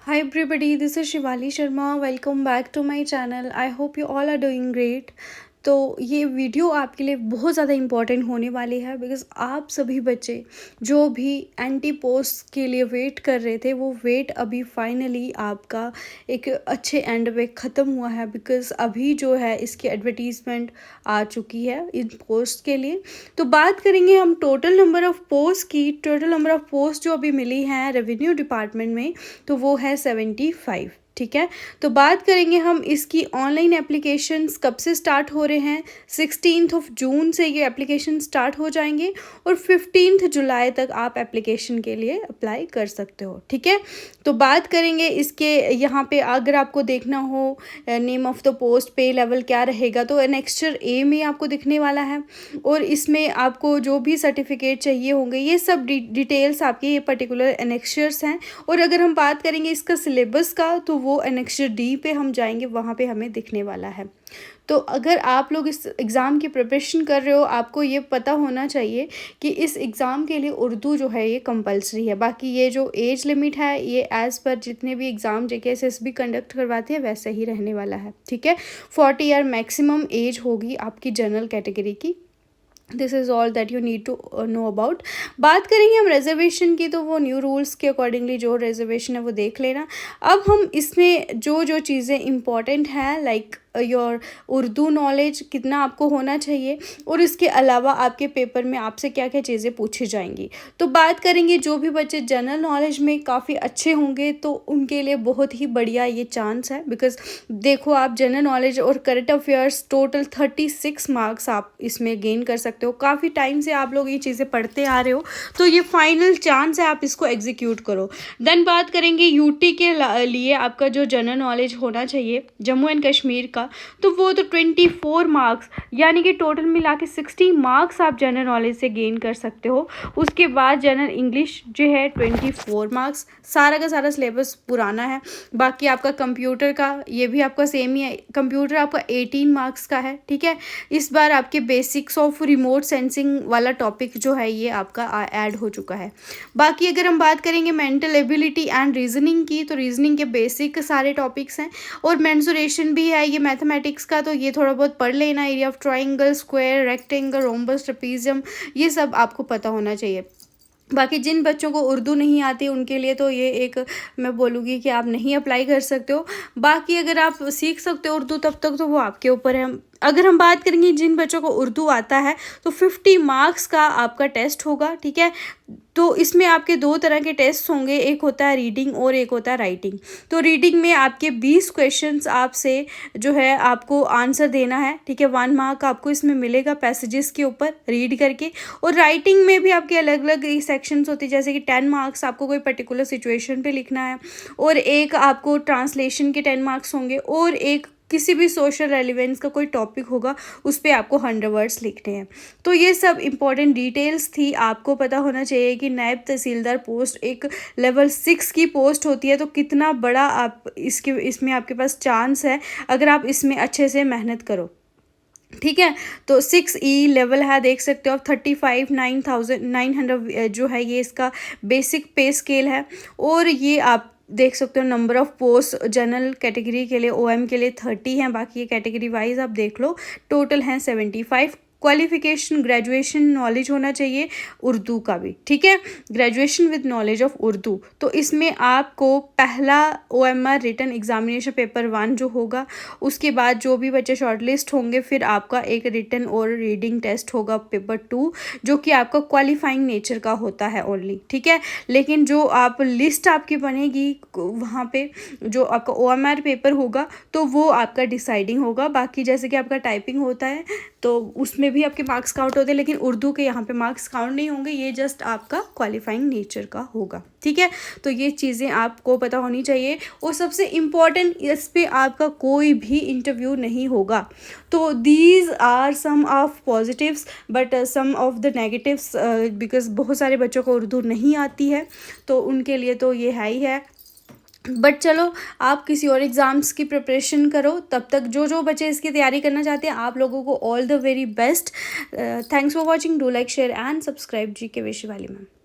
Hi everybody, this is Shivali Sharma. Welcome back to my channel. I hope you all are doing great. तो ये video आपके लिए बहुत ज़्यादा important होने वाली है बिकॉज़ आप सभी बच्चे जो भी एंटी पोस्ट के लिए वेट कर रहे थे वो वेट अभी फाइनली आपका एक अच्छे एंड पे ख़त्म हुआ है बिकॉज़ अभी जो है इसकी एडवर्टीज़मेंट आ चुकी है इन पोस्ट के लिए। तो बात करेंगे हम टोटल नंबर ऑफ़ पोस्ट की। टोटल नंबर ऑफ़ पोस्ट जो अभी मिली हैं रेवेन्यू डिपार्टमेंट में तो वो है 75। ठीक है, तो बात करेंगे हम इसकी ऑनलाइन एप्लीकेशंस कब से स्टार्ट हो रहे हैं। 16 जून से ये एप्लीकेशन स्टार्ट हो जाएंगे और 15 जुलाई तक आप एप्लीकेशन के लिए अप्लाई कर सकते हो। ठीक है, तो बात करेंगे इसके यहाँ पे अगर आपको देखना हो नेम ऑफ़ द पोस्ट पे लेवल क्या रहेगा तो एनेक्स्चर ए में आपको दिखने वाला है और इसमें आपको जो भी सर्टिफिकेट चाहिए होंगे ये सब डिटेल्स आपके ये पर्टिकुलर एनेक्स्चर्स हैं। और अगर हम बात करेंगे इसका सिलेबस का तो वो एनेक्स्चर डी पे हम जाएंगे, वहाँ पे हमें दिखने वाला है। तो अगर आप लोग इस एग्ज़ाम की प्रिपरेशन कर रहे हो आपको ये पता होना चाहिए कि इस एग्ज़ाम के लिए उर्दू जो है ये कंपलसरी है। बाकी ये जो एज लिमिट है ये एज़ पर जितने भी एग्ज़ाम JKSSB कंडक्ट करवाते हैं वैसे ही रहने वाला है। ठीक है, 40 ईयर मैक्सिमम एज होगी आपकी जनरल कैटेगरी की। This is all that you need to know about. बात करेंगे हम रिजर्वेशन की तो वो न्यू रूल्स के अकॉर्डिंगली जो रिजर्वेशन है वो देख लेना। अब हम इसमें जो जो चीज़ें इंपॉर्टेंट हैं लाइक योर उर्दू नॉलेज कितना आपको होना चाहिए और इसके अलावा आपके पेपर में आपसे क्या क्या चीज़ें पूछी जाएंगी। तो बात करेंगे जो भी बच्चे जनरल नॉलेज में काफ़ी अच्छे होंगे तो उनके लिए बहुत ही बढ़िया ये चांस है बिकॉज देखो आप जनरल नॉलेज और करंट अफेयर्स टोटल 36 मार्क्स आप इसमें गेन कर सकते हो। काफ़ी टाइम से आप लोग ये चीज़ें पढ़ते आ रहे हो तो ये फाइनल चांस है, आप इसको एग्जीक्यूट करो। देन बात करेंगे यूटी के लिए आपका जो जनरल नॉलेज होना चाहिए जम्मू एंड कश्मीर का तो वो तो 24 मार्क्स यानी कि टोटल मिला के 60 मार्क्स आप जनरल नॉलेज से गेन कर सकते हो। उसके बाद जनरल इंग्लिश जो है 24 मार्क्स, सारा का सारा सिलेबस पुराना है। बाकी आपका कंप्यूटर का ये भी आपका सेम ही है, कंप्यूटर आपका 18 मार्क्स का है। ठीक है, इस बार आपके बेसिक्स ऑफ रिमोट सेंसिंग वाला टॉपिक जो है ये आपका ऐड हो चुका है। बाकी अगर हम बात करेंगे मेंटल एबिलिटी एंड रीजनिंग की तो रीजनिंग के बेसिक सारे टॉपिक्स हैं और मेंसुरेशन भी है ये मैथमेटिक्स का तो ये थोड़ा बहुत पढ़ लेना। Area of triangle, square, rectangle, rhombus, trapezium ये सब आपको पता होना चाहिए। बाकी जिन बच्चों को उर्दू नहीं आती उनके लिए तो ये एक मैं बोलूँगी कि आप नहीं अप्लाई कर सकते हो। बाकी अगर आप सीख सकते हो उर्दू तब तक तो वो आपके ऊपर है। अगर हम बात करेंगे जिन बच्चों को उर्दू आता है तो 50 मार्क्स का आपका टेस्ट होगा। ठीक है, तो इसमें आपके दो तरह के टेस्ट होंगे, एक होता है रीडिंग और एक होता है राइटिंग। तो रीडिंग में आपके 20 क्वेश्चंस आपसे जो है आपको आंसर देना है। ठीक है, 1 मार्क आपको इसमें मिलेगा पैसेजेस के ऊपर रीड करके। और राइटिंग में भी आपके अलग अलग सेक्शंस होते हैं जैसे कि 10 मार्क्स आपको कोई पर्टिकुलर सिचुएशन पे लिखना है और एक आपको ट्रांसलेशन के 10 मार्क्स होंगे और एक किसी भी सोशल रेलिवेंस का कोई टॉपिक होगा उस पर आपको 100 वर्ड्स लिखने हैं। तो ये सब इंपॉर्टेंट डिटेल्स थी। आपको पता होना चाहिए कि नायब तहसीलदार पोस्ट एक लेवल 6 की पोस्ट होती है तो कितना बड़ा आप इसमें आपके पास चांस है अगर आप इसमें अच्छे से मेहनत करो। ठीक है, तो 6E लेवल है, देख सकते हो आप 35,900 जो है ये इसका बेसिक पे स्केल है। और ये आप देख सकते हो number of post general category के लिए OM के लिए 30 हैं। बाकी ये कैटेगरी वाइज आप देख लो टोटल हैं 75। क्वालिफिकेशन ग्रेजुएशन नॉलेज होना चाहिए उर्दू का भी। ठीक है, graduation with knowledge of Urdu. तो इसमें आपको पहला OMR रिटन एग्जामिनेशन पेपर 1 जो होगा उसके बाद जो भी बच्चे शॉर्टलिस्ट होंगे फिर आपका एक रिटन और रीडिंग टेस्ट होगा पेपर 2 जो कि आपका क्वालिफाइंग नेचर का होता है ओनली। ठीक है, लेकिन जो आप लिस्ट आपकी बनेगी वहाँ पे जो आपका OMR पेपर होगा तो वो आपका डिसाइडिंग होगा। बाकी जैसे कि आपका टाइपिंग होता है तो उसमें भी आपके मार्क्स काउंट होते हैं लेकिन उर्दू के यहाँ पे मार्क्स काउंट नहीं होंगे, ये जस्ट आपका क्वालिफाइंग नेचर का होगा। ठीक है, तो ये चीज़ें आपको पता होनी चाहिए। और सबसे इम्पॉर्टेंट इस पे आपका कोई भी इंटरव्यू नहीं होगा। तो these are some of positives but some of the negatives because बहुत सारे बच्चों को उर्दू नहीं आती है तो उनके लिए तो ये है ही है। बट चलो आप किसी और एग्ज़ाम्स की प्रिपरेशन करो। तब तक जो जो बच्चे इसकी तैयारी करना चाहते हैं आप लोगों को all the very best. Thanks for watching. Do like share and subscribe. GK with Shivali ma'am.